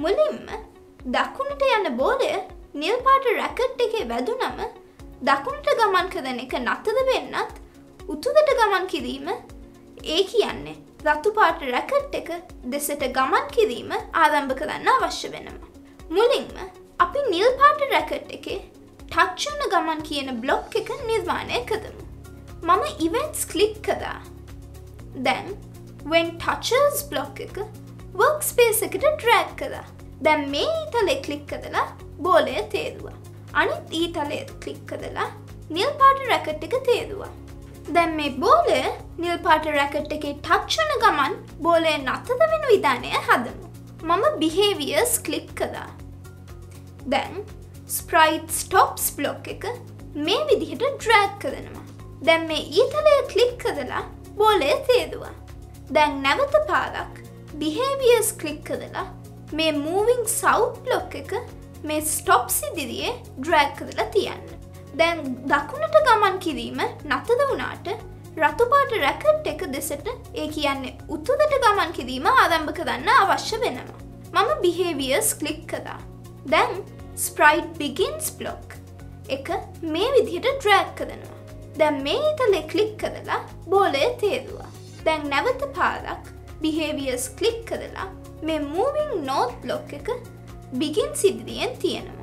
මුලින්ම දකුණට යන බෝලය නිල් පාට රැකට් එකේ වැදුනම දකුණට ගමන් කරන එක නතර වෙන්නත් උතුරට ගමන් කිරීම ඒ කියන්නේ රතු පාට රැකට් එක දෙසට ගමන් කිරීම ආරම්භ කරන්න අවශ්‍ය වෙනවා. මුලින්ම අපි නිල් පාට රැකට් එකේ ටච් වන ගමන් කියන බ්ලොක් එක නිර්මාණය කරමු. මම events ක්ලික් කළා. දැන් when touches බ්ලොක් එක workspace එකට drag කළා. දැන් මේ ඊතලේ ක්ලික් කරලා බෝලය තේරුවා. අනිත් ඊතලේ ක්ලික් කරලා නිල් පාට රැකට් එක තේරුවා. දැන් මේ බෝලය නිල් පාට රැකට් එකේ ටච් වන ගමන් බෝලය නතර වෙන විධානය හදමු. මම behaviors ක්ලික් කළා. දැන් sprite stops බ්ලොක් එක මේ විදිහට drag කරනවා. දැන් මේ ඊතලය ක්ලික් කරලා බෝලය තේරුවා. දැන් නැවත පාරක් behaviors ක්ලික් කරලා මේ moving south බ්ලොක් එක මේ stops ඉදිරියේ drag කරලා තියන්න. දැන් දකුණට ගමන් කිරීම නතර වුණාට රතු පාට රැකට් එක දෙසට ඒ කියන්නේ උතුරට ගමන් කිරීම ආරම්භ කරන්න අවශ්‍ය වෙනවා. මම behaviors ක්ලික් කළා. දැන් sprite begins බ්ලොක් එක මේ විදිහට drag කරනවා. දැන් මේ ඊතලේ ක්ලික් කරලා බෝලය තේරුවා. දැන් නැවත පාරක් behaviors ක්ලික් කරලා මේ moving north බ්ලොක් එක begins ඉදිරියෙන් තියනවා.